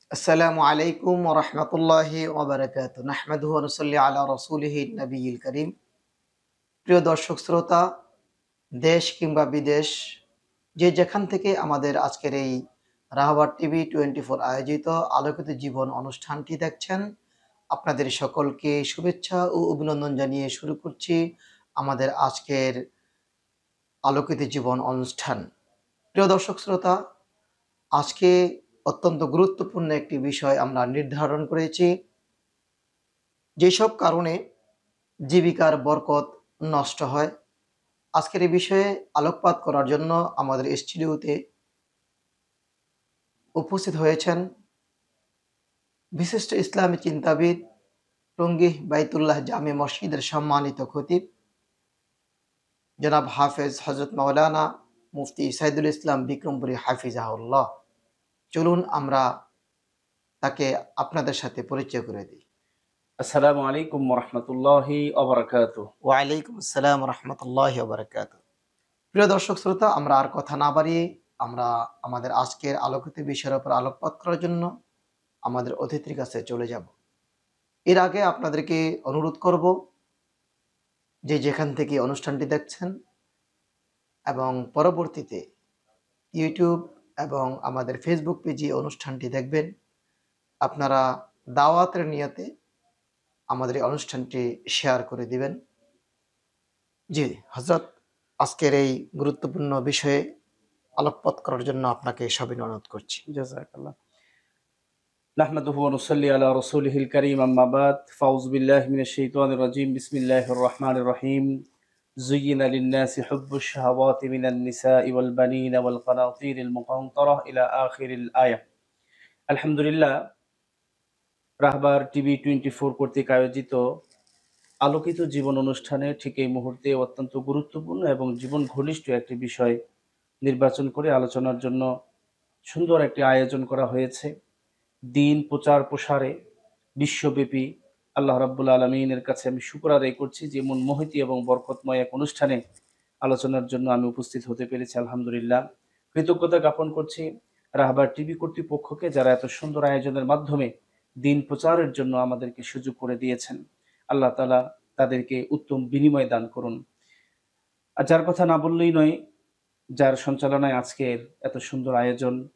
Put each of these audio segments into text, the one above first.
আসসালামু আলাইকুম ওয়া রাহমাতুল্লাহি ওয়া বারাকাতুহু। নাহমাদুহু ওয়া নুসাল্লি আলা রাসূলিহিন নাবিয়্যিল কারীম। প্রিয় দর্শক শ্রোতা, দেশ কিংবা বিদেশ যে যেখান থেকে আমাদের আজকের এই রাহাবার টিভি 24 আয়োজিত আলোকিত জীবন অনুষ্ঠানটি দেখছেন, আপনাদের সকলকে শুভেচ্ছা ও অভিনন্দন জানিয়ে শুরু করছি আমাদের আজকের আলোকিত জীবন অনুষ্ঠান। প্রিয় দর্শক শ্রোতা, আজকে অত্যন্ত গুরুত্বপূর্ণ একটি বিষয় আমরা নির্ধারণ করেছি। যেসব কারণে জীবিকার বরকত নষ্ট হয়, আজকের এই বিষয়ে আলোকপাত করার জন্য আমাদের স্টুডিওতে উপস্থিত হয়েছেন বিশিষ্ট ইসলামী চিন্তাবিদ, টঙ্গী বাইতুল্লাহ জামে মসজিদের সম্মানিত খতিব জনাব হাফেজ হজরত মাওলানা মুফতি সাইদুল ইসলাম বিক্রমপুরী হাফিজাহুল্লাহ। চলুন আমরা তাকে আপনাদের সাথে পরিচয় করে দিই। আসসালামু আলাইকুম রহমতুল্লাহি ওবরাকাতু। ওয়ালাইকুম আসসালাম রহমতুল্লাহ বারাকাত। প্রিয় দর্শক শ্রোতা, আমরা আর কথা না বাড়িয়ে আমরা আমাদের আজকের আলোকিত বিষয়ের উপর আলোকপাত করার জন্য আমাদের অতিথির কাছে চলে যাব। এর আগে আপনাদেরকে অনুরোধ করব যে যেখান থেকে অনুষ্ঠানটি দেখছেন এবং পরবর্তীতে ইউটিউব এবং আমাদের ফেসবুক পেজে অনুষ্ঠানটি দেখবেন, আপনারা দাওয়াতের নিয়তে আমাদের এই অনুষ্ঠানটি শেয়ার করে দিবেন। জি হজরত, আজকের এই গুরুত্বপূর্ণ বিষয়ে আলোকপাত করার জন্য আপনাকে সবিনয় অনুরোধ করছি। জাযাকাল্লাহ। নাহমাদুহু ওয়া নুসাল্লি আলা রাসূলিহিল কারীম, আম্মা বাদ। ফাউযু বিল্লাহি মিনাশ শাইতানির রাজীম। বিসমিল্লাহির রহমানির রহিম। যুয়্যিনা লিন-নাসি হুব্বুশ শাহাওয়াতি মিনান নিসাই ওয়াল বানিনা ওয়াল কানাতিরিল মুকানতারাহ ইলা আখিরিল আয়াহ। আলহামদুলিল্লাহ, রাহবার টিভি 24 কর্তৃক আয়োজিত আলোকিত জীবন অনুষ্ঠানে ঠিক এই মুহূর্তে অত্যন্ত গুরুত্বপূর্ণ এবং জীবন ঘনিষ্ঠ একটি বিষয় নির্বাচন করে আলোচনার জন্য সুন্দর একটি আয়োজন করা হয়েছে। দিন প্রচার প্রসারে বিশ্বব্যাপী আল্লাহ রাব্বুল আলামিনের কাছে আমি শুকর আদায় করছি যে এমন মহতী এবং বরকতময় এক অনুষ্ঠানে আলোচনার জন্য আমি উপস্থিত হতে পেরেছি। আলহামদুলিল্লাহ, কৃতজ্ঞতা জ্ঞাপন করছি রাহবার টিভি কর্তৃপক্ষকে, যারা এত সুন্দর আয়োজনের মাধ্যমে দিন প্রচারের জন্য আমাদেরকে সুযোগ করে দিয়েছেন। আল্লাহ তাআলা তাদেরকে উত্তম বিনিময় দান করুন। আর যার কথা না বললেই নয়, যার সঞ্চালনায় আজকের এত সুন্দর আয়োজন,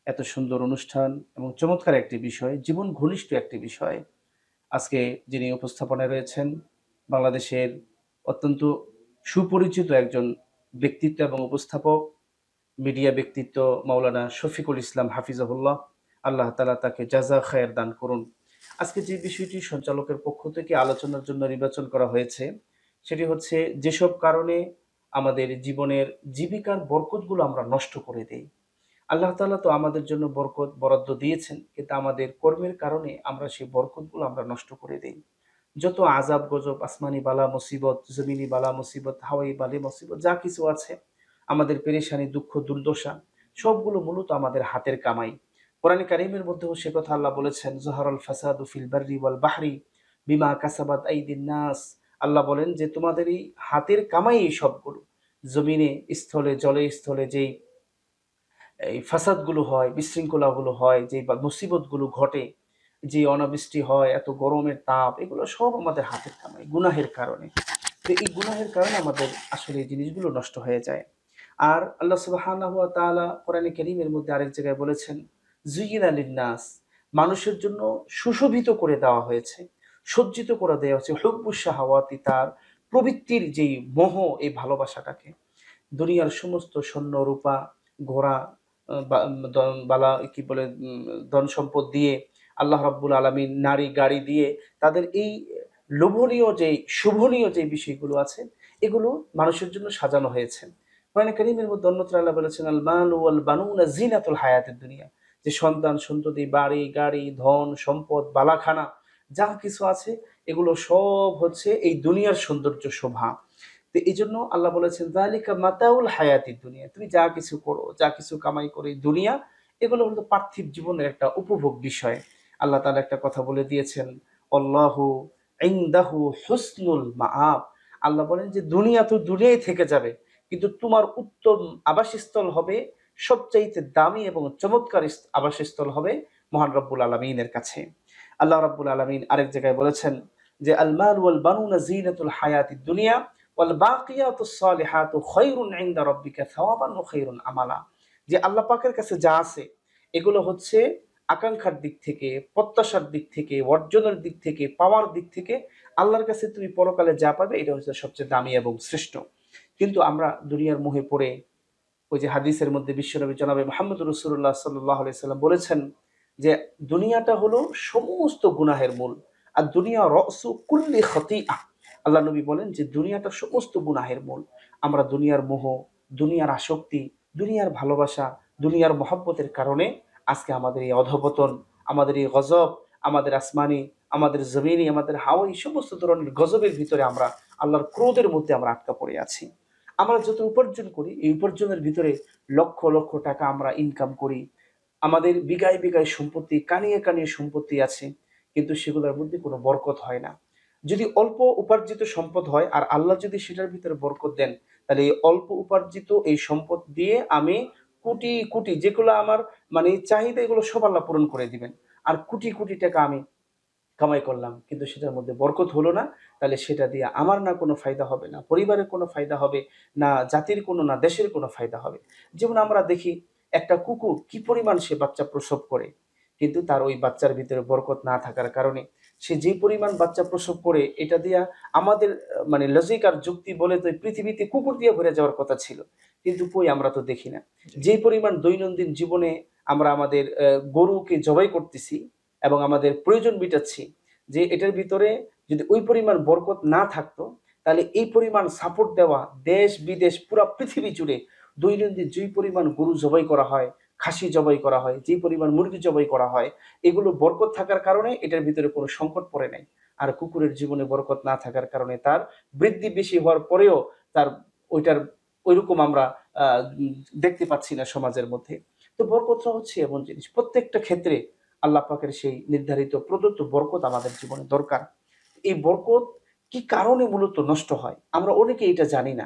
এত সুন্দর অনুষ্ঠান এবং চমৎকার একটি বিষয়, জীবন ঘনিষ্ঠ একটি বিষয়। আজকে যিনি উপস্থাপনায় রয়েছেন, বাংলাদেশের অত্যন্ত সুপরিচিত একজন ব্যক্তিত্ব এবং উপস্থাপক, মিডিয়া ব্যক্তিত্ব মাওলানা শফিকুল ইসলাম হাফিজাহুল্লাহ। আল্লাহ তাআলা তাকে জাযা খায়ের দান করুন। আজকে যে বিষয়টি সঞ্চালকের পক্ষ থেকে আলোচনার জন্য নির্বাচন করা হয়েছে, সেটি হচ্ছে যেসব কারণে আমাদের জীবনের জীবিকার বরকতগুলো আমরা নষ্ট করে দেই। আল্লাহ তাআলা তো আমাদের জন্য বরকত বরাদ্দ দিয়েছেন, কিন্তু আমাদের কর্মের কারণে আমরা সেই বরকতগুলো আমরা নষ্ট করে দেই। যত আযাব গজব, আসমানি বালা মুসিবত, জমিনি বালা মুসিবত, হাওয়াই বালি মুসিবত যা কিছু আছে, আমাদের পেরেশানি, দুঃখ, দুর্দশা সবগুলো মূলত আমাদের হাতের কামাই। কোরআনে কারীমের মধ্যেও সে কথা আল্লাহ বলেছেন, "যহারাল ফাসাদু ফিল বাররি ওয়াল বাহরি বিমা কাসাবাত আইদিন নাস।" আল্লাহ বলেন যে তোমাদের এই হাতের কামাই এই সবগুলো। জমিনে, স্থলে, জলে, স্থলে যেই এই ফাসাদগুলো হয়, বিশৃঙ্খলাগুলো হয়, যে বা মুসিবতগুলো ঘটে, যে অনাবৃষ্টি হয়, এত গরমের তাপ, এগুলো সব আমাদের হাতের কামাই, গুনাহের কারণে। তো এই গুনাহের কারণে আমাদের আসলে এই জিনিসগুলো নষ্ট হয়ে যায়। আর আল্লাহ সুবহানাহু ওয়া তাআলা কোরআনে কারীমের মধ্যে আরেক জায়গায় বলেছেন, "যুয়িনা লিন-নাস", মানুষের জন্য সুশোভিত করে দেওয়া হয়েছে, সজ্জিত করে দেওয়া হয়েছে হুব্বুশ শাহাওয়াতি, তার প্রবৃত্তির যেই মোহ, এই ভালোবাসাটাকে। দুনিয়ার সমস্ত স্বর্ণ, রূপা, ঘোড়া, বা বালা কি বলে ধন সম্পদ দিয়ে আল্লাহ রাব্বুল আলামিন নারী, গাড়ি দিয়ে তাদের এই লোভনীয় যেই শোভনীয় যে বিষয়গুলো আছে, এগুলো মানুষের জন্য সাজানো হয়েছে। কোরআনে কারীমের মধ্যে অন্যত্র আল্লাহ বলেছেন, "আল মালু ওয়াল বানুনা যিনাতুল হায়াতিদ দুনিয়া", যে সন্তান, সন্ততি, বাড়ি, গাড়ি, ধন, সম্পদ, বালাখানা যা কিছু আছে, এগুলো সব হচ্ছে এই দুনিয়ার সৌন্দর্য, শোভা। তো এইজন্য আল্লাহ বলেছেন, "যালিকা মাতাউল হায়াতিদ দুনিয়া", তুমি যা কিছু করো, যা কিছু কামাই করো, এই দুনিয়া, এগুলো হলো পার্থিব জীবনের একটা উপভোগ বিষয়। আল্লাহ তাআলা একটা কথা বলে দিয়েছেন, "আল্লাহু ইনদাহু হুসনুল মাআব", আল্লাহ বলেন যে দুনিয়া তো দুনিয়াই থেকে যাবে, কিন্তু তোমার উত্তম আবাসস্থল হবে, সবচাইতে দামি এবং চমৎকার আবাসস্থল হবে মহান রব্বুল আলামিনের কাছে। আল্লাহ রাব্বুল আলামিন আরেক জায়গায় বলেছেন যে আল মাল ওয়াল বানুনা যিনাতুল হায়াতিদ দুনিয়া ওয়াল বাকিয়াতুস সালিহাতু খায়রুন ইনদা রাব্বিকা সাওয়াবান ওয়া খায়রুন আমালা। যে আল্লাহ পাকের কাছে যা আছে এগুলো হচ্ছে আকাঙ্ক্ষার দিক থেকে, প্রত্যাশার দিক থেকে, অর্জনের দিক থেকে, পাওয়ার দিক থেকে আল্লাহর কাছে তুমি পরকালে যা পাবে এটা হচ্ছে সবচেয়ে দামি এবং শ্রেষ্ঠ। কিন্তু আমরা দুনিয়ার মোহে পড়ে ওই যে হাদিসের মধ্যে বিশ্বনবী জনাবে মুহাম্মদ রাসূলুল্লাহ সাল্লাল্লাহু আলাইহি সাল্লাম বলেছেন যে দুনিয়াটা হলো সমস্ত গুনাহের মূল। আর দুনিয়া রাসু কুল্লি খতিআহ। আল্লাহ নবী বলেন যে দুনিয়াটা সমস্ত গুনাহের মূল। আমরা দুনিয়ার মোহ, দুনিয়ার আসক্তি, দুনিয়ার ভালোবাসা, দুনিয়ার মহব্বতের কারণে আজকে আমাদের এই অধঃপতন, আমাদের এই গজব, আমাদের আসমানি, আমাদের জমিনি, আমাদের হাওয়াই সমস্ত ধরনের গজবের ভিতরে আমরা আল্লাহর ক্রোধের মধ্যে আমরা আটকা পড়ে আছি। আমরা যত উপার্জন করি এই উপার্জনের ভিতরে লক্ষ লক্ষ টাকা আমরা ইনকাম করি। আমাদের বিঘায় বিঘায় সম্পত্তি, কানিয়ে কানিয়ে সম্পত্তি আছে, কিন্তু সেগুলোর মধ্যে কোনো বরকত হয় না। যদি অল্প উপার্জিত সম্পদ হয় আর আল্লাহ যদি সেটার ভিতরে বরকত দেন, তাহলে এই অল্প উপার্জিত এই সম্পদ দিয়ে আমি কোটি কোটি যেগুলো আমার মানে চাহিদা এগুলো সব আল্লাহ পূরণ করে দিবেন। আর কোটি কোটি টাকা আমি কামাই করলাম কিন্তু সেটার মধ্যে বরকত হলো না, তাহলে সেটা দিয়ে আমার না কোনো ফায়দা হবে, না পরিবারের কোনো ফায়দা হবে, না জাতির কোনো, না দেশের কোনো ফায়দা হবে। যেমন আমরা দেখি একটা কুকুর কি পরিমাণ সে বাচ্চা প্রসব করে, কিন্তু তার ওই বাচ্চার ভিতরে বরকত না থাকার কারণে সে যে পরিমাণ বাচ্চা প্রসব করে এটা দিয়া আমাদের মানে লজিক আর যুক্তি বলে তো এই পৃথিবীতে কুকুর দিয়ে ভরে যাওয়ার কথা ছিল, কিন্তু কই আমরা তো দেখি না। যে পরিমাণ দৈনন্দিন জীবনে আমরা আমাদের গরুকে জবাই করতেছি এবং আমাদের প্রয়োজন মিটাচ্ছি, যে এটার ভিতরে যদি ওই পরিমাণ বরকত না থাকতো, তাহলে এই পরিমাণ সাপোর্ট দেওয়া দেশ বিদেশ পুরা পৃথিবী জুড়ে দৈনন্দিন যেই পরিমাণ গরু জবাই করা হয়, খাসি জবাই করা হয়, যে পরিমাণ মুরগি জবাই করা হয়, এগুলো বরকত থাকার কারণে এটার ভিতরে কোনো সংকট পড়ে নাই। আর কুকুরের জীবনে বরকত না থাকার কারণে তার বৃদ্ধি বেশি হওয়ার পরেও তার ওইটার ওইরকম আমরা দেখতে পাচ্ছি না সমাজের মধ্যে। তো বরকতটা হচ্ছে এমন জিনিস, প্রত্যেকটা ক্ষেত্রে আল্লাহ পাকের সেই নির্ধারিত প্রদত্ত বরকত আমাদের জীবনে দরকার। এই বরকত কি কারণে মূলত নষ্ট হয় আমরা অনেকে এটা জানি না।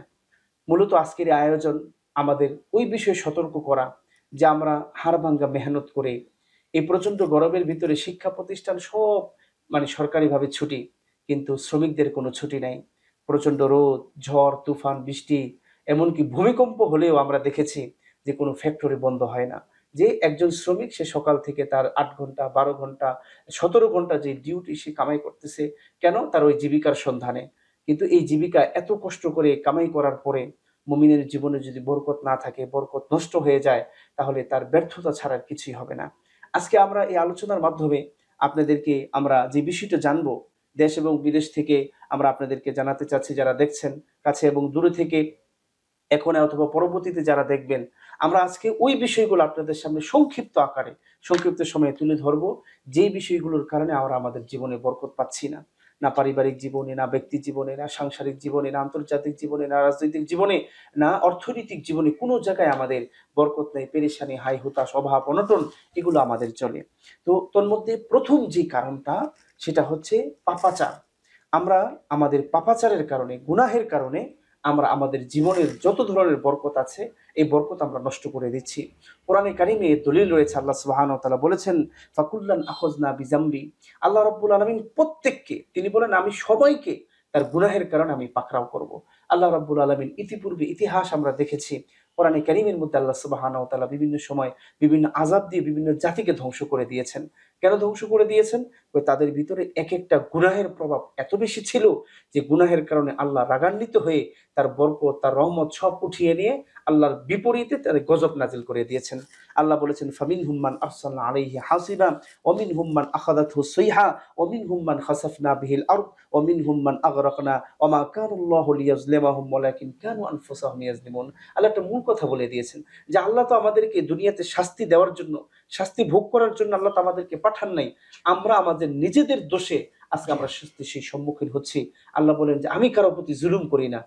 মূলত আজকের এই আয়োজন আমাদের ওই বিষয়ে সতর্ক করা যে আমরা হাড়ভাঙ্গা মেহনত করে এই প্রচন্ড গরমের ভিতরে শিক্ষা প্রতিষ্ঠান সব মানে সরকারিভাবে ছুটি, কিন্তু শ্রমিকদের কোনো ছুটি নাই। প্রচন্ড রোদ, ঝড়, তুফান, বৃষ্টি, এমনকি ভূমিকম্প হলেও আমরা দেখেছি যে কোনো ফ্যাক্টরি বন্ধ হয় না। যে একজন শ্রমিক সে সকাল থেকে তার ৮ ঘন্টা, ১২ ঘন্টা, ১৭ ঘন্টা যে ডিউটি সে কামাই করতেছে, কেন? তার ওই জীবিকার সন্ধানে। কিন্তু এই জীবিকা এত কষ্ট করে কামাই করার পরে মুমিনের জীবনে যদি বরকত না থাকে, বরকত নষ্ট হয়ে যায়, তাহলে তার ব্যর্থতা ছাড়া আর কিছুই হবে না। আজকে আমরা এই আলোচনার মাধ্যমে আপনাদেরকে আমরা যে বিষয়টা জানবো, দেশ এবং বিদেশ থেকে আমরা আপনাদেরকে জানাতে চাচ্ছি, যারা দেখছেন কাছে এবং দূরে থেকে, এখন অথবা পরবর্তীতে যারা দেখবেন, আমরা আজকে ওই বিষয়গুলো আপনাদের সামনে সংক্ষিপ্ত আকারে, সংক্ষিপ্ত সময়ে তুলে ধরবো, যেই বিষয়গুলোর কারণে আমরা আমাদের জীবনে বরকত পাচ্ছি না। না পারিবারিক জীবনে, না ব্যক্তি জীবনে, না সাংসারিক জীবনে, না আন্তর্জাতিক জীবনে, না রাজনৈতিক জীবনে, না অর্থনৈতিক জীবনে, কোনো জায়গায় আমাদের বরকত নেই, পেরেশানি, হাই হুতাশ, অভাব, অনটন এগুলো আমাদের চলে। তো তন্মধ্যে প্রথম যে কারণটা সেটা হচ্ছে পাপাচার। আমরা আমাদের পাপাচারের কারণে, গুনাহের কারণে আমরা আমাদের জীবনের যত ধরনের বরকত আছে এই বরকত আমরা নষ্ট করে দিচ্ছি। কোরআনে কারিমে এর দলিল রয়েছে, আল্লাহ সুবহানাহু ওয়া তাআলা বলেছেন ফাকুল্লান আখাযনা বিযামবি। আল্লাহ রাব্বুল আলামিন প্রত্যেককে তিনি বলেন আমি সবাইকে তার গুনাহের কারণে আমি পাকড়াও করব। আল্লাহ রাব্বুল আলামিন ইতিপূর্বে ইতিহাস আমরা দেখেছি, কোরআনে কারিমের মধ্যে আল্লাহ সুবহানাহু ওয়া তাআলা বিভিন্ন সময় বিভিন্ন আযাব দিয়ে বিভিন্ন জাতিকে ধ্বংস করে দিয়েছেন। কেন ধ্বংস করে দিয়েছেন? তাদের ভিতরে এক একটা গুনাহের প্রভাব এত বেশি ছিল যে গুনাহের কারণে আল্লাহ রাগান্বিত হয়ে তার বরকত, তার রহমত সব উঠিয়ে নিয়ে আল্লাহর বিপরীতে তার গজব নাজিল করে দিয়েছেন। আল্লাহ বলেছেন ফামিনহুম মান আরসালনা আলাইহি হাসিবা ওয়া মিনহুম মান আখাযাতহু সাইহা ওয়া মিনহুম মান খাসাফনা বিহিল আরদ ওয়া মিনহুম মান আগরাকনা ওয়া মা কানাল্লাহু লিয়াযলিমাহুম ওয়ালাকিন কানু আনফুসাহুম ইয়াজলিমুন। আল্লাহ একটা মূল কথা বলে দিয়েছেন যে আল্লাহ তো আমাদেরকে দুনিয়াতে শাস্তি দেওয়ার জন্য, শাস্তি ভোগ করার জন্য আল্লাহ তো আমাদেরকে পাঠান নাই। আমরা আমাদের নিজেদের দোষে আজকে আমরা শাস্তির সেই সম্মুখীন হচ্ছি। আল্লাহ বলেন যে আমি কারো প্রতি জুলুম করি না,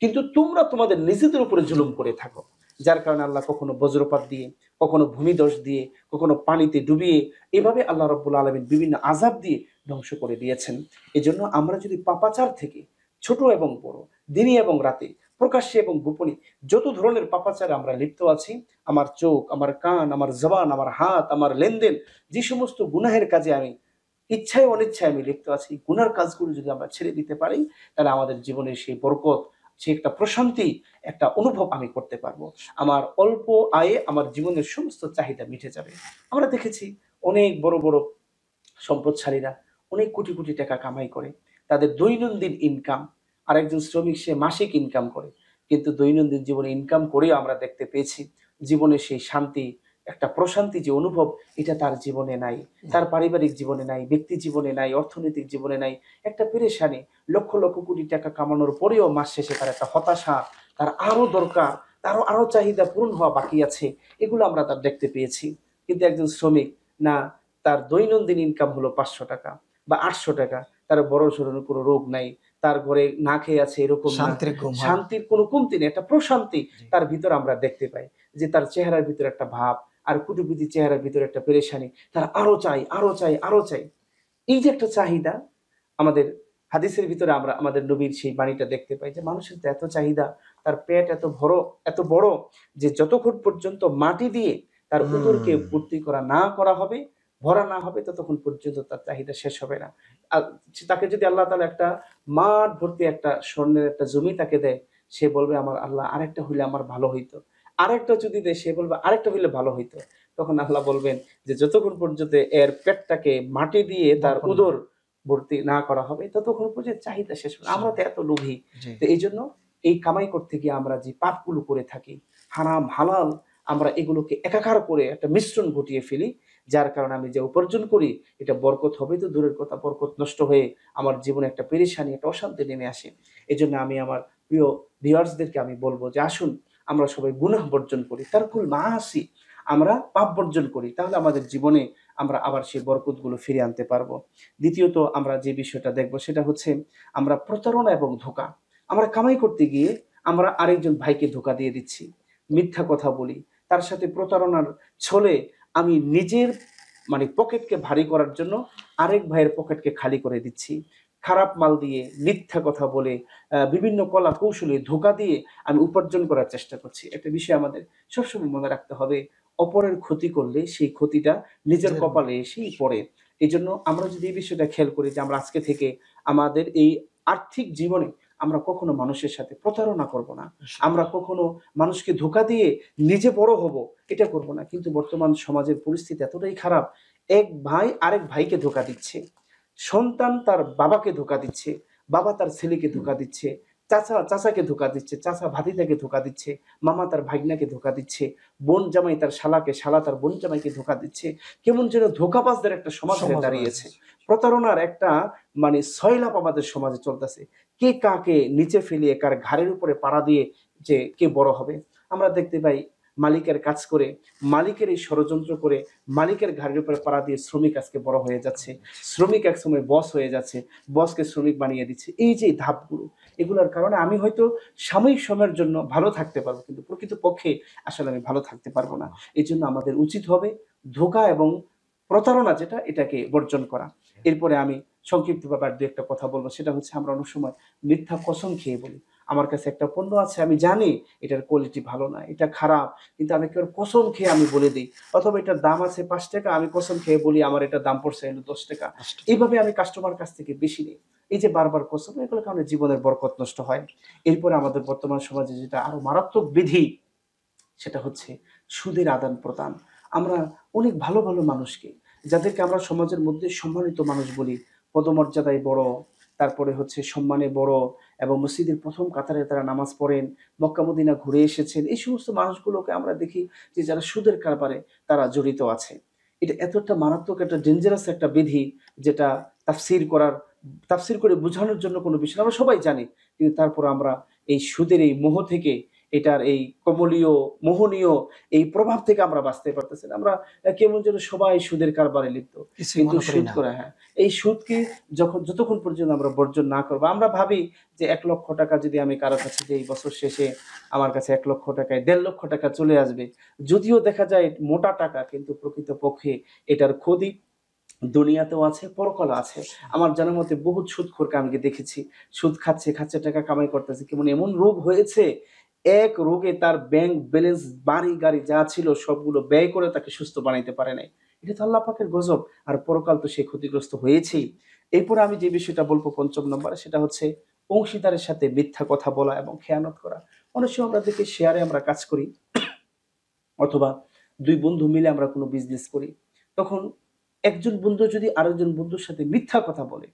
কিন্তু তোমরা তোমাদের নিজেদের উপরে জুলুম করে থাকো। যার কারণে আল্লাহ কখনো বজ্রপাত দিয়ে, কখনো ভূমিধস দিয়ে, কখনো পানিতে ডুবিয়ে, এভাবে আল্লাহ রাব্বুল আলামিন বিভিন্ন আযাব দিয়ে ধ্বংস করে দিয়েছেন। এজন্য আমরা যদি পাপাচার থেকে ছোট এবং বড়, দিনে এবং রাতে প্রকাশ্যে এবং গোপনে যত ধরনের পাপাচারে আমরা লিপ্ত আছি, আমার চোখ, আমার কান, আমার জবান, আমার হাত, আমার লেনদেন, যে সমস্ত গুনাহের কাজে আমি ইচ্ছায় অনিচ্ছায় আমি লিপ্ত আছি, গুনার কাজগুলো যদি আমরা ছেড়ে দিতে পারি, তাহলে আমাদের জীবনের সেই বরকত, সে একটা প্রশান্তি, একটা অনুভব আমি করতে পারবো। আমার অল্প আয়ে আমার জীবনের সমস্ত চাহিদা মিটে যাবে। আমরা দেখেছি অনেক বড় বড় সম্পদশালীরা অনেক কোটি কোটি টাকা কামাই করে, তাদের দৈনন্দিন ইনকাম, আর একজন শ্রমিক সে মাসিক ইনকাম করে, কিন্তু দৈনন্দিন জীবনে ইনকাম করেও আমরা দেখতে পেয়েছি জীবনে সেই শান্তি, একটা প্রশান্তি যে অনুভব, এটা তার জীবনে নাই, তার পারিবারিক জীবনে নাই, ব্যক্তি জীবনে নাই, অর্থনৈতিক জীবনে নাই। একটা পেরেশানি, লক্ষ লক্ষ কোটি টাকা কামানোর পরেও মাস শেষে তার একটা হতাশা, তার আরো দরকার, তারও আরো চাহিদা পূরণ হওয়া বাকি আছে, এগুলো আমরা তার দেখতে পেয়েছি। কিন্তু একজন শ্রমিক, না, তার দৈনন্দিন ইনকাম হলো ৫০০ টাকা বা ৮০০ টাকা, তার বড় সড়ো কোনো রোগ নাই, তার ঘরে না খেয়ে আছে এরকম না, শান্তির ঘুম হয়। শান্তির কোনো কমতি নেই, একটা প্রশান্তি জি। তার ভিতর আমরা দেখতে পাই। যে তার চেহারার ভিতরে একটা ভাব, আর কুটিপতি চেহারার ভিতরে একটা পেরেশানি, তার আরো চাই, আরো চাই, আরো চাই। এই যে একটা চাহিদা, আমাদের হাদিসের ভিতরে আমরা আমাদের নবীর সেই বাণীটা দেখতে পাই যে মানুষের তো এত চাহিদা, তার পেট এত বড়, এত বড়, যে যতক্ষণ পর্যন্ত মাটি দিয়ে তার উদরকে হুম। পূর্তি করা না হবে, ভরা না হবে, ততক্ষণ পর্যন্ত তার চাহিদা শেষ হবে না। আর তাকে যদি আল্লাহ তাআলা একটা মাঠ ভর্তি একটা স্বর্ণের একটা জমি তাকে দেয়, সে বলবে আমার আল্লাহ আরেকটা হইলে আমার ভালো হইতো। আরেকটা যদি দেয়, সে বলবে আরেকটা হইলে ভালো হইতো। তখন আল্লাহ বলবেন যে যতক্ষণ পর্যন্ত এর পেটটাকে মাটি দিয়ে তার বপন উদর ভর্তি না করা হবে, ততক্ষণ পর্যন্ত চাহিদা শেষ হবে না। আমরা তো এত লোভী। জি। তো এইজন্য এই কামাই করতে গিয়ে আমরা যে পাপগুলো করে থাকি, হারাম, হালাল, আমরা এগুলোকে একাকার করে একটা মিশ্রণ ঘটিয়ে ফেলি। যার কারণে আমি যে উপার্জন করি, এটা বরকত হবে তো দূরের কথা, বরকত নষ্ট হয়ে আমার জীবনে একটা পেরেশানি, একটা অশান্তি নেমে আসে। এজন্য আমি আমার প্রিয় ভিউয়ার্সদেরকে আমি বলব যে আসুন আমরা সবাই গুনাহ বর্জন করি। তারকুল মাআসি, আমরা পাপ বর্জন করি। তাহলে আমাদের জীবনে আমরা আবার সেই বরকতগুলো ফিরিয়ে আনতে পারবো। দ্বিতীয়ত আমরা যে বিষয়টা দেখব সেটা হচ্ছে আমরা প্রতারণা এবং ধোঁকা। আমরা কামাই করতে গিয়ে আমরা আরেকজন ভাইকে ধোঁকা দিয়ে দিচ্ছি। মিথ্যা কথা বলি। তার সাথে প্রতারণার ছলে আমি নিজের পকেটকে ভারী করার জন্য আরেক ভাইয়ের পকেটকে খালি করে দিচ্ছি। খারাপ মাল দিয়ে, মিথ্যা কথা বলে, বিভিন্ন কলা কৌশলে ধোঁকা দিয়ে আমি উপার্জন করার চেষ্টা করছি। একটা বিষয় আমাদের সবসময় মনে রাখতে হবে, অপরের ক্ষতি করলে সেই ক্ষতিটা নিজের নিজের কপালে এসেই পড়ে। এজন্য আমরা যদি এই বিষয়টা খেয়াল করি যে আমরা আজকে থেকে আমাদের এই আর্থিক জীবনে আমরা কখনো মানুষের সাথে প্রতারণা করব না। আমরা কখনো মানুষকে ধোঁকা দিয়ে নিজে বড় হব, এটা করব না। কিন্তু বর্তমান সমাজের পরিস্থিতি এতটাই খারাপ, এক ভাই আরেক ভাইকে ধোঁকা দিচ্ছে। সন্তান তার বাবাকে ধোঁকা দিচ্ছে, বাবা তার ছেলেকে ধোঁকা দিচ্ছে, চাচা চাচাকে ধোঁকা দিচ্ছে, চাচা ভাতিজাকে ধোঁকা দিচ্ছে, মামা তার ভাগ্নাকে ধোঁকা দিচ্ছে, বোন জামাই তার শালাকে, শালা তার বোন জামাইকে ধোঁকা দিচ্ছে। কেমন যেন ধোঁকাবাজদের একটা সমাজ হয়ে সমাজ রয়েছে। দাঁড়িয়েছে। প্রতারণার একটা সয়লাব আমাদের সমাজে চলতেছে। কে কাকে নিচে ফেলিয়ে কার ঘাড়ের উপরে পাড়া দিয়ে যে কে বড় হবে। আমরা দেখতে পাই মালিকের কাজ করে, মালিকের এই ষড়যন্ত্র করে, মালিকের ঘাড়ের উপরে পাড়া দিয়ে শ্রমিক আজকে বড় হয়ে যাচ্ছে। শ্রমিক একসময় বস হয়ে যাচ্ছে, বসকে শ্রমিক বানিয়ে দিচ্ছে। এই যে ধাপগুলো, এগুলোর কারণে আমি হয়তো সাময়িক সময়ের জন্য ভালো থাকতে পারবো, কিন্তু প্রকৃতপক্ষে আসলে আমি ভালো থাকতে পারবো না। এজন্য আমাদের উচিত হবে ধোঁকা এবং প্রতারণা যেটা, এটাকে বর্জন করা। এরপরে আমি সংক্ষিপ্তভাবে আর ২-১ টা কথা বলব। সেটা হচ্ছে আমরা অনেক সময় মিথ্যা কসম খেয়ে বলি। আমার কাছে একটা পণ্য আছে, আমি জানি এটার কোয়ালিটি ভালো না, এটা খারাপ, কিন্তু আমি কেবল কসম খেয়ে আমি বলে দেই। অথবা এটার দাম আছে ৳৫, আমি কসম খেয়ে বলি আমার এটার দাম পড়ছে হলো ৳১০। এইভাবে আমি কাস্টমার কাছ থেকে বেশি নেই। এই যে বারবার কসম, এগুলোর কারণে জীবনের বরকত নষ্ট হয়। এরপরে আমাদের বর্তমান সমাজে যেটা আরো মারাত্মক বিধি, সেটা হচ্ছে সুদের আদান-প্রদান। আমরা অনেক ভালো, ভালো মানুষকে, যাদেরকে আমরা সমাজের মধ্যে সম্মানিত মানুষ বলি, পদমর্যাদায় বড়, তারপরে হচ্ছে সম্মানে বড়, এবং মসজিদের ১ম কাতারে তারা নামাজ পড়েন, মক্কা মদিনা ঘুরে এসেছেন। এই সমস্ত মানুষগুলোকে আমরা দেখি যে যারা সুদের কারবারে তারা জড়িত আছে। এটা এত একটা মারাত্মক, একটা ডেঞ্জারাস একটা বিধি, যেটা তাফসীর করে বোঝানোর জন্য কোনো বিষয় না। আমরা সবাই জানি। কিন্তু তারপর আমরা এই সুদের এই মোহ থেকে, এটার এই কমলীয়, মোহনীয় এই প্রভাব থেকে আমরা বাঁচতে পারতেছি না। আমরা কেমন যেন সবাই সুদের কারবারে লিপ্ত। কিছুই কিন্তু মনে করি সুদ না। করা, হ্যাঁ, এই সুদকে যতক্ষণ পর্যন্ত আমরা বর্জন না করব, আমরা ভাবি যে ৳১,০০,০০০ যদি আমি কারো কাছে দেই, বছর শেষে আমার কাছে ৳১,০০,০০০ ৳১,৫০,০০০ চলে আসবে। যদিও দেখা যায় মোটা টাকা, কিন্তু প্রকৃতপক্ষে এটার ক্ষতি দুনিয়াতেও আছে, পরকালও আছে। আমার জানার মতে বহুত সুদখোরকে আমি দেখেছি। সুদ খাচ্ছে, খাচ্ছে, টাকা কামাই করতেছে। কেমন এমন রোগ হয়েছে, এক রোগে তার ব্যাংক ব্যালেন্স, বাড়ি-গাড়ি যা ছিল সবগুলো ব্যয় করে তাকে সুস্থ বানাইতে পারে নাই। এটা তো আল্লাহ পাকের গজব। আর পরকাল তো সে ক্ষতিগ্রস্ত হয়েছেই। এরপরে আমি যে বিষয়টা বলব ৫ম নম্বরে, সেটা হচ্ছে অংশীদারের সাথে মিথ্যা কথা বলা এবং খেয়ানত করা। অনেক সময় আমরা দেখি শেয়ারে আমরা কাজ করি, অথবা ২ বন্ধু মিলে আমরা কোনো বিজনেস করি। তখন একজন বন্ধু যদি আরেকজন বন্ধুর সাথে মিথ্যা কথা বলে,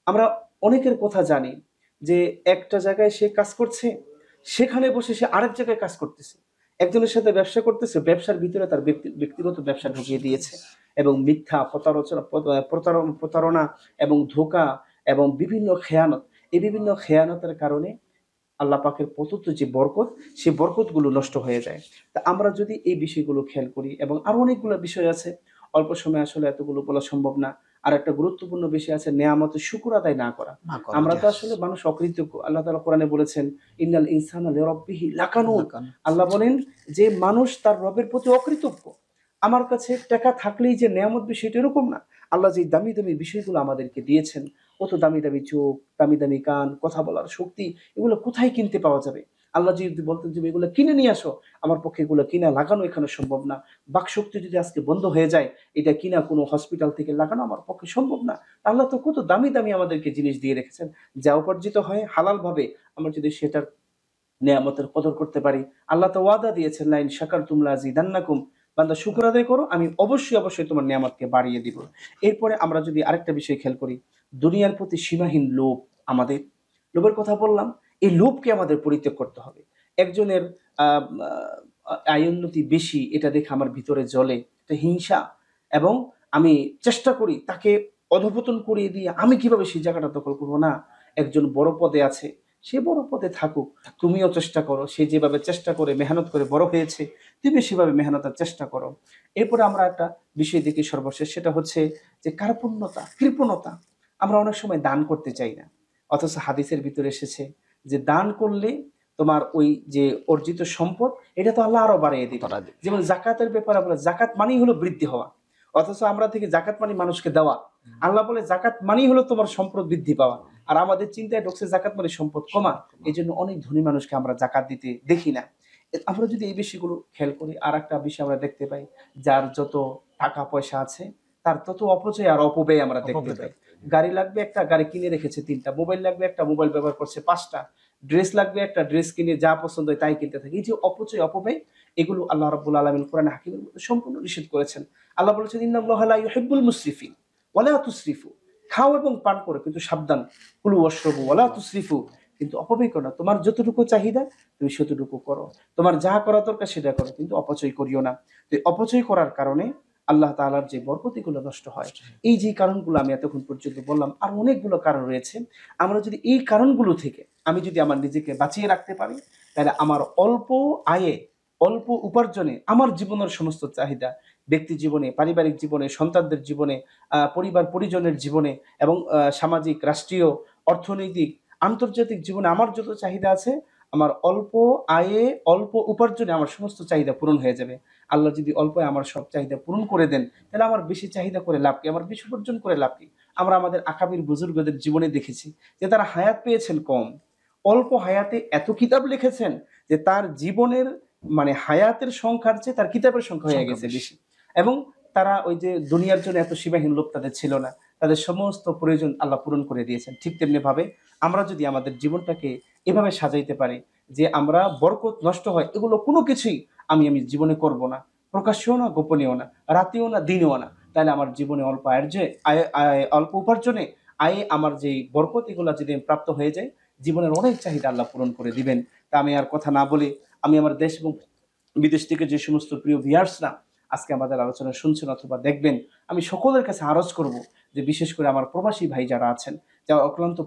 আমরা অনেকের কথা জানি যে একটা জায়গায় সে কাজ করছে, সেখানে বসে সে আরেক জায়গায় কাজ করতেছে। একজনের সাথে ব্যবসা করতেছে, ব্যবসার ভিতরে তার ব্যক্তিগত ব্যবসা ঢুকিয়ে দিয়েছে এবং মিথ্যা, প্রতারণা এবং ধোঁকা এবং বিভিন্ন খেয়ানত, এই বিভিন্ন খেয়ানতের কারণে আল্লাহ পাকের প্রদত্ত যে বরকত, সেই বরকতগুলো নষ্ট হয়ে যায়। তা আমরা যদি এই বিষয়গুলো খেয়াল করি, এবং আরো অনেকগুলো বিষয় আছে, অল্প সময়ে আসলে এতগুলো বলা সম্ভব না। আর একটা গুরুত্বপূর্ণ বিষয় আছে নেয়ামতের শুকর আদায় না করা। না করা, আমরা জি। তো আসলে মানুষ অকৃতজ্ঞ। আল্লাহ তাআলা কোরআনে বলেছেন, ইন্নাল ইনসানা লিরাব্বিহি লাকানুত। লাকান, আল্লাহ বলেন যে মানুষ তার রবের প্রতি অকৃতজ্ঞ। আমার কাছে টাকা থাকলেই যে নেয়ামত বিষয়টা এরকম না। আল্লাহ যে দামি, দামি বিষয়গুলো আমাদেরকে দিয়েছেন, কত দামি, দামি চোখ, দামি, দামি কান, কথা বলার শক্তি, এগুলো কোথায় কিনতে পাওয়া যাবে? আল্লাহ যদি বলতেন যে এগুলো কিনে নিয়ে আসো, আমার পক্ষে এগুলো কিনা লাগানো এখানে সম্ভব না। বাকশক্তি যদি আজকে বন্ধ হয়ে যায়, এটা কিনা কোনো হসপিটাল থেকে লাগানো আমার পক্ষে সম্ভব না। আল্লাহ তো কত দামি, দামি আমাদেরকে জিনিস দিয়ে রেখেছেন। যা উপার্জিত হয় হালালভাবে, আমরা যদি সেটার নেয়ামতের কদর করতে পারি। আল্লাহ তো ওয়াদা দিয়েছেন, লাইন শাকারতুম লাযিদান্নাকুম, বান্দা শুকর আদায় করো, আমি অবশ্যই, অবশ্যই তোমার নেয়ামতকে বাড়িয়ে দিব। এরপরে আমরা যদি আরেকটা বিষয় খেয়াল করি, দুনিয়ার প্রতি সীমাহীন লোভ আমাদের। লোভের কথা বললাম, এই লোভকে আমাদের পরিত্যাগ করতে হবে। একজনের আ আয় উন্নতি বেশি, এটা দেখে আমার ভিতরে জ্বলে একটা হিংসা, এবং আমি চেষ্টা করি তাকে অধঃপতন করিয়ে দিয়ে আমি কিভাবে সেই জায়গাটা দখল করব না। একজন বড় পদে আছে, সে বড় পদে থাকুক। তুমিও চেষ্টা করো। সে যেভাবে চেষ্টা করে মেহনত করে বড় হয়েছে, তুমি সেভাবে মেহনতের চেষ্টা করো। এরপরে আমরা একটা বিষয় দেখি সর্বশেষ, সেটা হচ্ছে যে কার্পণ্যতা, কৃপণতা। আমরা অনেক সময় দান করতে চাই না। অথচ হাদিসের ভিতরে এসেছে যে দান করলে তোমার ওই যে অর্জিত সম্পদ, এটা তো আল্লাহ আরো বাড়িয়ে দিবেন। তারা দিবে। যেমন জাকাতের ব্যাপারে আমরা, জাকাত মানেই হলো বৃদ্ধি হওয়া। অথচ আমরা থেকে জাকাত মানে মানুষকে দেওয়া। আল্লাহ বলে জাকাত মানেই হলো তোমার সম্পদ বৃদ্ধি পাওয়া। আর আমাদের চিন্তায় ঢুকছে জাকাত মানে সম্পদ কমা। এজন্য অনেক ধনী মানুষকে আমরা জাকাত দিতে দেখি না। আমরা যদি এই বিষয়গুলো খেয়াল করি, আরেকটা বিষয় আমরা দেখতে পাই, যার যত টাকা পয়সা আছে তার তত অপচয় আর অপব্যয় আমরা দেখতে অপবিত্র। পাই। গাড়ি লাগবে একটা, গাড়ি কিনে রেখেছে ৩ টা। মোবাইল লাগবে একটা, মোবাইল ব্যবহার করছে ৫ টা। ড্রেস লাগবে একটা, ড্রেস কিনে যা পছন্দ হয় তাই কিনতে থাকে। এই যে অপচয়, অপব্যয়, এগুলো আল্লাহ রাব্বুল আলামিন কোরআনে হাকিমের মধ্যে সম্পূর্ণ নিষেধ করেছেন। আল্লাহ বলেছেন, ইন্নাল্লাহা লা ইউহিব্বুল মুসরিফিন ওয়া লা তুসরিফু। খাও এবং পান করো, কিন্তু সাবধান। কুলু ওয়াশরাবু ওয়া লা তুসরিফু। কিন্তু অপব্যয় করো না। তোমার যতটুকু চাহিদা তুমি সেতটুকু করো। তোমার যা করা দরকার সেটা করো, কিন্তু অপচয় করিও না। তো এই অপচয় করার কারণে আল্লাহ তাআলার যে বরকত, এগুলো নষ্ট হয়। এই যে কারণগুলো আমি এতক্ষণ পর্যন্ত বললাম, আর অনেকগুলো কারণ রয়েছে। আমরা যদি এই কারণগুলো থেকে আমি যদি আমার নিজেকে বাঁচিয়ে রাখতে পারি, তাহলে আমার অল্প আয়ে, অল্প উপার্জনে আমার জীবনের সমস্ত চাহিদা, ব্যক্তি জীবনে, পারিবারিক জীবনে, সন্তানদের জীবনে, পরিবার পরিজনের জীবনে, এবং সামাজিক, রাষ্ট্রীয়, অর্থনৈতিক, আন্তর্জাতিক জীবনে আমার যত চাহিদা আছে, আমার অল্প আয়ে, অল্প উপার্জনে আমার সমস্ত চাহিদা পূরণ হয়ে যাবে। আল্লাহ যদি অল্প আয়ে আমার সব চাহিদা পূরণ করে দেন, তাহলে আমার বেশি চাহিদা করে লাভ কি? আমার বেশি উপার্জন করে লাভ কি? আমরা আমাদের আকাবির বুজুর্গদের জীবনে দেখেছি যে তারা হায়াত পেয়েছেন কম। অল্প হায়াতে এত কিতাব লিখেছেন যে তার জীবনের, মানে হায়াতের সংখ্যার চেয়ে তার কিতাবের সংখ্যা হয়ে সংখ্যা গেছে বেশি। বেশি। এবং তারা ওই যে দুনিয়ার জন্য এত সীমাহীন লোভ তাদের ছিল না। তাদের সমস্ত প্রয়োজন আল্লাহ পূরণ করে দিয়েছেন। ঠিক তেমনি ভাবে আমরা যদি আমাদের জীবনটাকে এভাবে সাজাইতে পারি যে আমরা বরকত নষ্ট হয় এগুলো কোনো কিছুই আমি জীবনে করব না। প্রকাশ্যেও না, গোপনেও না, রাতেও না, দিনেও না। তাহলে আমার জীবনে অল্প আয়ের যে অল্প উপার্জনে আয়ে আমার যেই বরকত, এগুলা যদি আমি প্রাপ্ত হয়ে যায়, জীবনের অনেক চাহিদা আল্লাহ পূরণ করে দিবেন। তা আমি আর কথা না বলে, আমি আমার দেশ এবং বিদেশ থেকে যে সমস্ত প্রিয় ভিউয়ার্সরা আজকে আমাদের আলোচনা শুনছেন অথবা দেখবেন, আমি সকলের কাছে আরজ করব যে বিশেষ করে আমার প্রবাসী ভাই যারা আছেন, যারা অক্লান্ত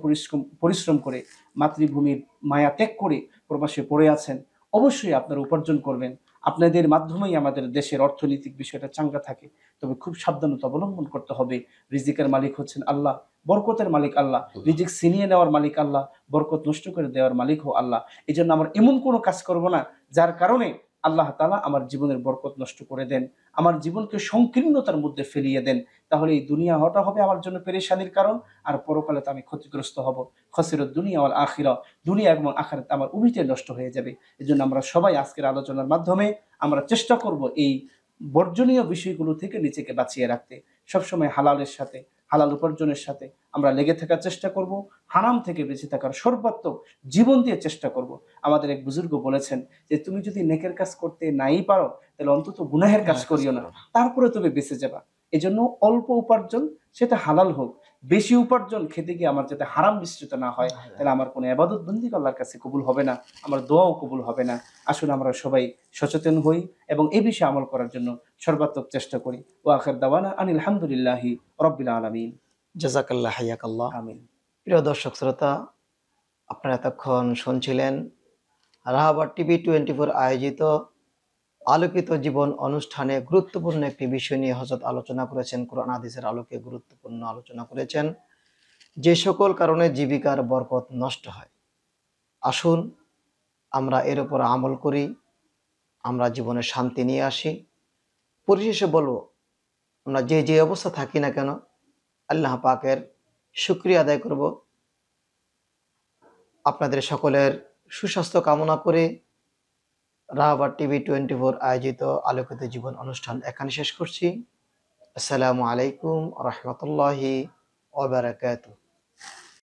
পরিশ্রম করে মাতৃভূমির মায়া ত্যাগ করে প্রবাসে পড়ে আছেন, অবশ্যই আপনারা উপার্জন করবেন। আপনাদের মাধ্যমেই আমাদের দেশের অর্থনৈতিক বিষয়টা চাঙ্গা থাকে। তবে খুব সাবধানতা অবলম্বন করতে হবে। রিজিকের মালিক হচ্ছেন আল্লাহ, বরকতের মালিক আল্লাহ, রিজিক ছিনিয়ে নেওয়ার মালিক আল্লাহ, বরকত নষ্ট করে দেওয়ার মালিকও আল্লাহ। এই জন্য আমরা এমন কোনো কাজ করব না যার কারণে আল্লাহ তাআলা আমার জীবনের বরকত নষ্ট করে দেন, আমার জীবনকে সংকীর্ণতার মধ্যে ফেলিয়ে দেন, তাহলে এই দুনিয়া হওয়াটা হবে আমার জন্য পেরেশানির কারণ, আর পরকালে তো আমি ক্ষতিগ্রস্ত হব। খসিরুদ দুনিয়া ওয়াল আখিরা, দুনিয়া এবং আখিরাত আমার উভয়টাই নষ্ট হয়ে যাবে। এজন্য আমরা সবাই আজকের আলোচনার মাধ্যমে আমরা চেষ্টা করব এই বর্জনীয় বিষয়গুলো থেকে নিজেকে বাঁচিয়ে রাখতে। সবসময় হালালের সাথে, হালাল উপার্জনের সাথে আমরা লেগে থাকার চেষ্টা করব। হারাম থেকে বেঁচে থাকার সর্বাত্মক জীবন দিয়ে চেষ্টা করব। আমাদের এক বুজুর্গ বলেছেন যে, তুমি যদি নেকের কাজ করতে নাই পারো, তাহলে অন্তত গুনাহের কাজ করিও না, তারপরে তুমি বেঁচে যাবা। এজন্য অল্প উপার্জন, সেটা হালাল হোক, বেশি উপার্জন খেতে গিয়ে আমার যাতে হারাম মিশ্রিত না হয়, তাহলে আমার কোনো ইবাদত বন্দেগী আল্লাহর কাছে কবুল হবে না, আমার দোয়াও কবুল হবে না। আসুন আমরা সবাই সচেতন হই এবং এই বিষয়ে আমল করার জন্য সর্বাত্মক চেষ্টা করি। ওয়া আখির দাওয়ানা আনিল হামদুলিল্লাহি রাব্বিল আলামিন। জাযাকাল্লাহ হায়াকাল্লাহ। আমিন। প্রিয় দর্শক শ্রোতা, আপনারা এতক্ষণ শুনছিলেন রাহাবার টিভি 24 আয়োজিত আলোকিত জীবন অনুষ্ঠানে গুরুত্বপূর্ণ একটি বিষয় নিয়ে হযরত আলোচনা করেছেন। কোরআন হাদিসের আলোকে গুরুত্বপূর্ণ আলোচনা করেছেন, যে সকল কারণে জীবিকার বরকত নষ্ট হয়। আসুন আমরা এর উপর আমল করি, আমরা জীবনে শান্তি নিয়ে আসি। পরিশেষে বলবো, আমরা যে যে অবস্থা থাকি না কেন, আল্লাহ পাকের শুকরিয়া আদায় করব। আপনাদের সকলের সুস্বাস্থ্য কামনা করে রাহাবার টিভি 24 আয়োজিত আলোকিত জীবন অনুষ্ঠান এখানে শেষ করছি। আসসালামু আলাইকুম ওয়া রাহমাতুল্লাহি ওয়া বারাকাতুহু।